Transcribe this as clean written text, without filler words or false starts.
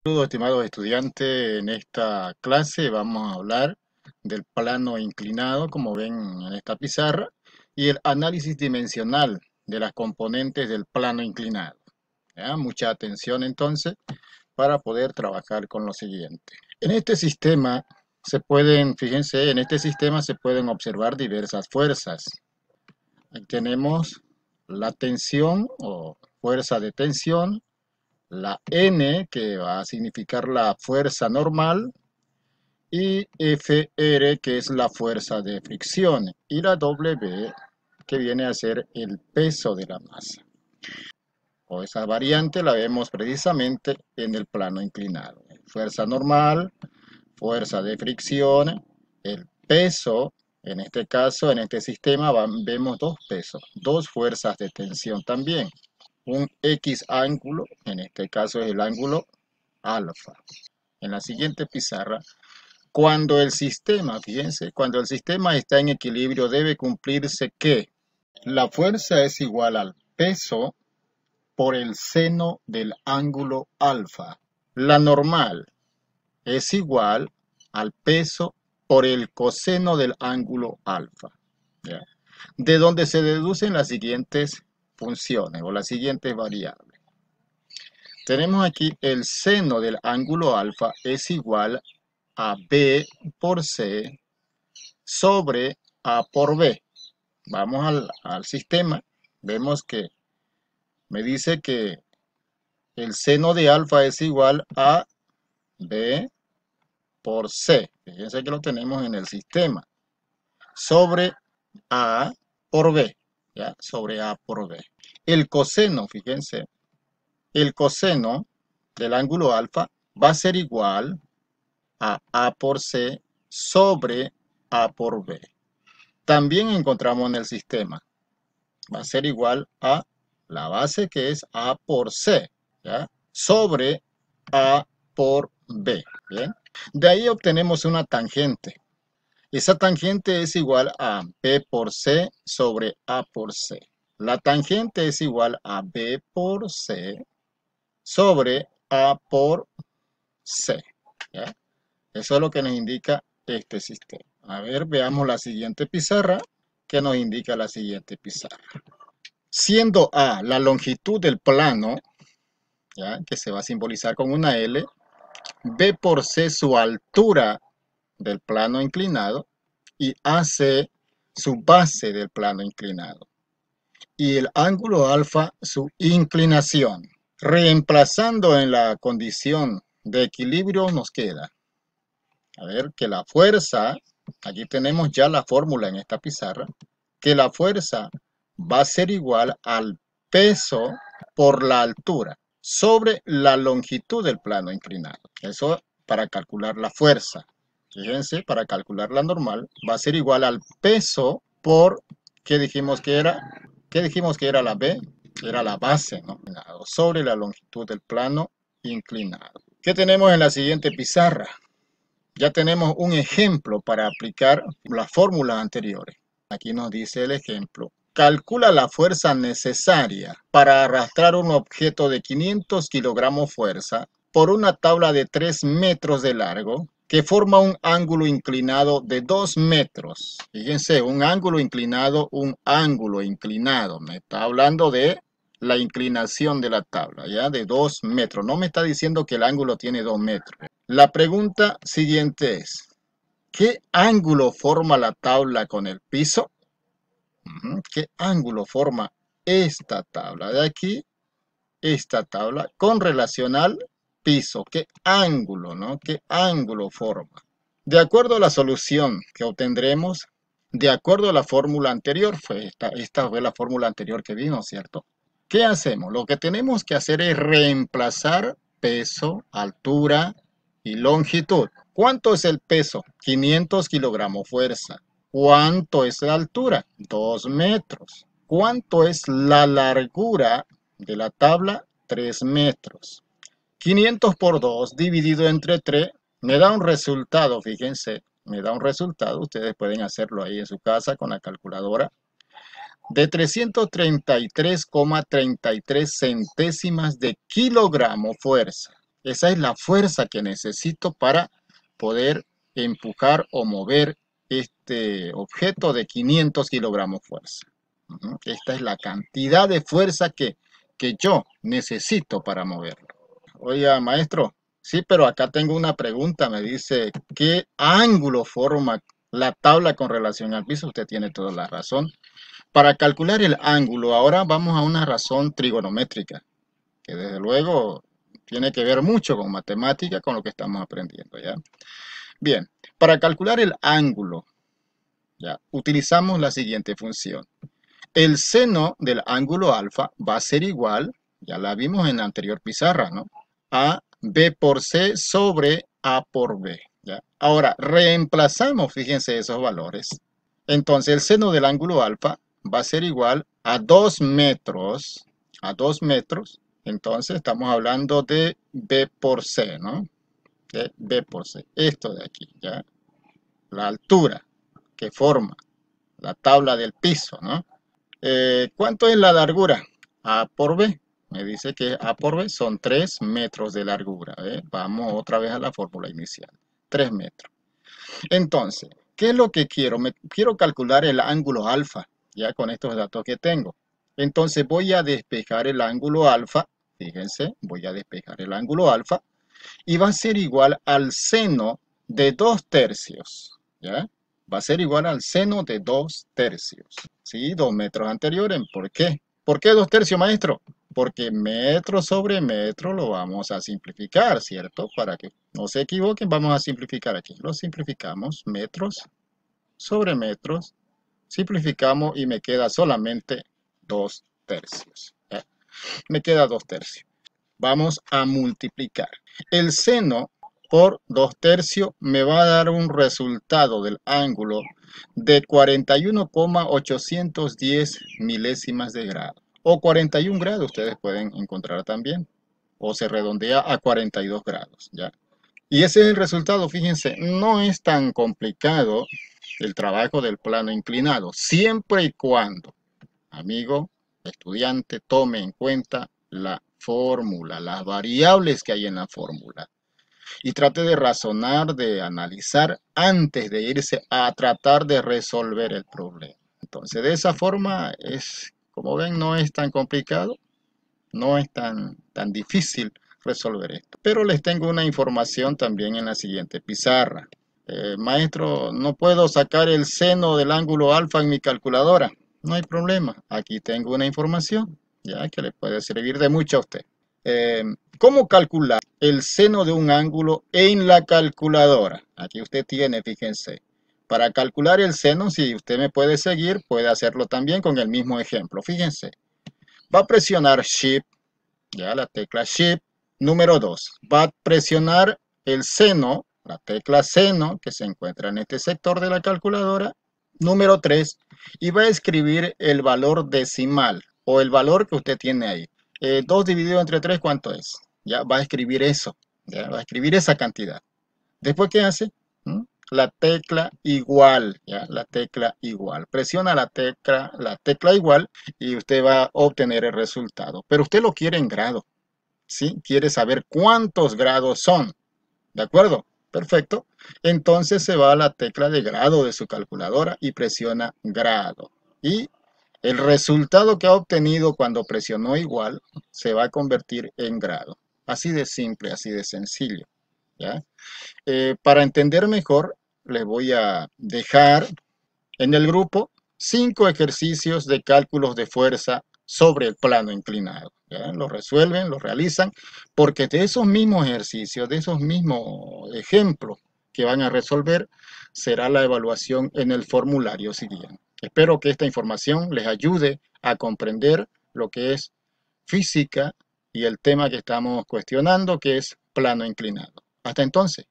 Saludos, estimados estudiantes. En esta clase vamos a hablar del plano inclinado, como ven en esta pizarra, y el análisis dimensional de las componentes del plano inclinado. ¿Ya? Mucha atención entonces para poder trabajar con lo siguiente. En este sistema fíjense, en este sistema se pueden observar diversas fuerzas. Ahí tenemos la tensión o fuerza de tensión, la N, que va a significar la fuerza normal, y Fr, que es la fuerza de fricción, y la W, que viene a ser el peso de la masa. O esa variante la vemos precisamente en el plano inclinado. Fuerza normal, fuerza de fricción, el peso. En este caso, en este sistema, vemos dos pesos, dos fuerzas de tensión también. Un X ángulo, en este caso es el ángulo alfa. En la siguiente pizarra, cuando el sistema, fíjense, cuando el sistema está en equilibrio debe cumplirse que la fuerza es igual al peso por el seno del ángulo alfa. La normal es igual al peso por el coseno del ángulo alfa. ¿Ya? De donde se deducen las siguientes funciones o las siguientes variables. Tenemos aquí el seno del ángulo alfa es igual a B por C sobre A por B. Vamos al sistema. Vemos que me dice que el seno de alfa es igual a B por C. Fíjense que lo tenemos en el sistema. Sobre A por B. ¿Ya? Sobre A por B. El coseno, fíjense, el coseno del ángulo alfa va a ser igual a A por C sobre A por B. También encontramos en el sistema, va a ser igual a la base que es A por C, ¿ya? Sobre A por B, ¿bien? De ahí obtenemos una tangente. Esa tangente es igual a B por C sobre A por C. La tangente es igual a B por C sobre A por C, ¿ya? Eso es lo que nos indica este sistema. A ver, veamos la siguiente pizarra, que nos indica la siguiente pizarra. Siendo A la longitud del plano, ¿ya? Que se va a simbolizar con una L, B por C su altura del plano inclinado y AC su base del plano inclinado. Y el ángulo alfa su inclinación. Reemplazando en la condición de equilibrio nos queda, a ver, que la fuerza, aquí tenemos ya la fórmula en esta pizarra, que la fuerza va a ser igual al peso por la altura sobre la longitud del plano inclinado. Eso para calcular la fuerza. Fíjense, para calcular la normal va a ser igual al peso por, ¿qué dijimos que era? ¿Qué dijimos que era la B? Era la base, ¿no? Sobre la longitud del plano inclinado. ¿Qué tenemos en la siguiente pizarra? Ya tenemos un ejemplo para aplicar las fórmulas anteriores. Aquí nos dice el ejemplo. Calcula la fuerza necesaria para arrastrar un objeto de 500 kilogramos fuerza por una tabla de 3 metros de largo que forma un ángulo inclinado de 2 metros. Fíjense, un ángulo inclinado. Me está hablando de la inclinación de la tabla, ¿ya? De 2 metros. No me está diciendo que el ángulo tiene 2 metros. La pregunta siguiente es, ¿qué ángulo forma la tabla con el piso? ¿Qué ángulo forma esta tabla de aquí? Esta tabla con relación al piso. ¿Qué ángulo, no? ¿Qué ángulo forma? De acuerdo a la solución que obtendremos, de acuerdo a la fórmula anterior, esta fue la fórmula anterior que vimos, ¿cierto? ¿Qué hacemos? Lo que tenemos que hacer es reemplazar peso, altura y longitud. ¿Cuánto es el peso? 500 kilogramos fuerza. ¿Cuánto es la altura? 2 metros. ¿Cuánto es la largura de la tabla? 3 metros. 500 por 2 dividido entre 3 me da un resultado, fíjense, me da un resultado. Ustedes pueden hacerlo ahí en su casa con la calculadora. De 333,33 centésimas de kilogramo fuerza. Esa es la fuerza que necesito para poder empujar o mover este objeto de 500 kilogramos fuerza. Esta es la cantidad de fuerza que yo necesito para moverlo. Oiga, maestro, sí, pero acá tengo una pregunta. Me dice, ¿qué ángulo forma la tabla con relación al piso? Usted tiene toda la razón. Para calcular el ángulo, ahora vamos a una razón trigonométrica, que desde luego tiene que ver mucho con matemática, con lo que estamos aprendiendo, ¿ya? Bien, para calcular el ángulo, ¿ya? Utilizamos la siguiente función. El seno del ángulo alfa va a ser igual, ya la vimos en la anterior pizarra, ¿no? A B por C sobre A por B, ¿ya? Ahora, reemplazamos, fíjense esos valores. Entonces, el seno del ángulo alfa va a ser igual a 2 metros, a 2 metros. Entonces, estamos hablando de B por C, ¿no? De B por C. Esto de aquí, ¿ya? La altura que forma la tabla del piso, ¿no? ¿Cuánto es la largura? A por B. Me dice que A por B son 3 metros de largura. Vamos otra vez a la fórmula inicial. 3 metros. Entonces, ¿qué es lo que quiero? Quiero calcular el ángulo alfa, ya con estos datos que tengo. Entonces voy a despejar el ángulo alfa. Fíjense, voy a despejar el ángulo alfa. Y va a ser igual al seno de 2 tercios. ¿Ya? Va a ser igual al seno de 2 tercios. ¿Sí? 2 metros anteriores. ¿Por qué? ¿Por qué 2 tercios, maestro? Porque metro sobre metro lo vamos a simplificar, ¿cierto? Para que no se equivoquen, vamos a simplificar aquí. Lo simplificamos, metros sobre metros. Simplificamos y me queda solamente 2 tercios. ¿Ya? Me queda 2 tercios. Vamos a multiplicar. El seno por 2 tercios me va a dar un resultado del ángulo de 41,810 milésimas de grado. O 41 grados ustedes pueden encontrar también. O se redondea a 42 grados. ¿Ya? Y ese es el resultado, fíjense, no es tan complicado el trabajo del plano inclinado, siempre y cuando, amigo, estudiante, tome en cuenta la fórmula, las variables que hay en la fórmula y trate de razonar, de analizar antes de irse a tratar de resolver el problema. Entonces, de esa forma es, como ven, no es tan complicado, no es tan difícil resolver esto. Pero les tengo una información también en la siguiente pizarra. Maestro, no puedo sacar el seno del ángulo alfa en mi calculadora. No hay problema. Aquí tengo una información, ya que le puede servir de mucho a usted. Eh, ¿Cómo calcular el seno de un ángulo en la calculadora? Aquí usted tiene, fíjense. Para calcular el seno, si usted me puede seguir, puede hacerlo también con el mismo ejemplo. Fíjense. Va a presionar Shift, ya la tecla Shift. Número 2. Va a presionar el seno, la tecla seno, que se encuentra en este sector de la calculadora. Número 3. Y va a escribir el valor decimal o el valor que usted tiene ahí. 2 dividido entre 3, ¿cuánto es? Ya va a escribir eso. Ya va a escribir esa cantidad. Después, ¿qué hace? La tecla igual, ¿ya? La tecla igual. Presiona la tecla igual y usted va a obtener el resultado. Pero usted lo quiere en grado, ¿sí? Quiere saber cuántos grados son, ¿de acuerdo? Perfecto. Entonces se va a la tecla de grado de su calculadora y presiona grado. Y el resultado que ha obtenido cuando presionó igual se va a convertir en grado. Así de simple, así de sencillo, ¿ya? Para entender mejor, les voy a dejar en el grupo 5 ejercicios de cálculos de fuerza sobre el plano inclinado. ¿Ya? Lo resuelven, lo realizan, porque de esos mismos ejercicios, de esos mismos ejemplos que van a resolver, será la evaluación en el formulario siguiente. Espero que esta información les ayude a comprender lo que es física y el tema que estamos cuestionando, que es plano inclinado. Hasta entonces.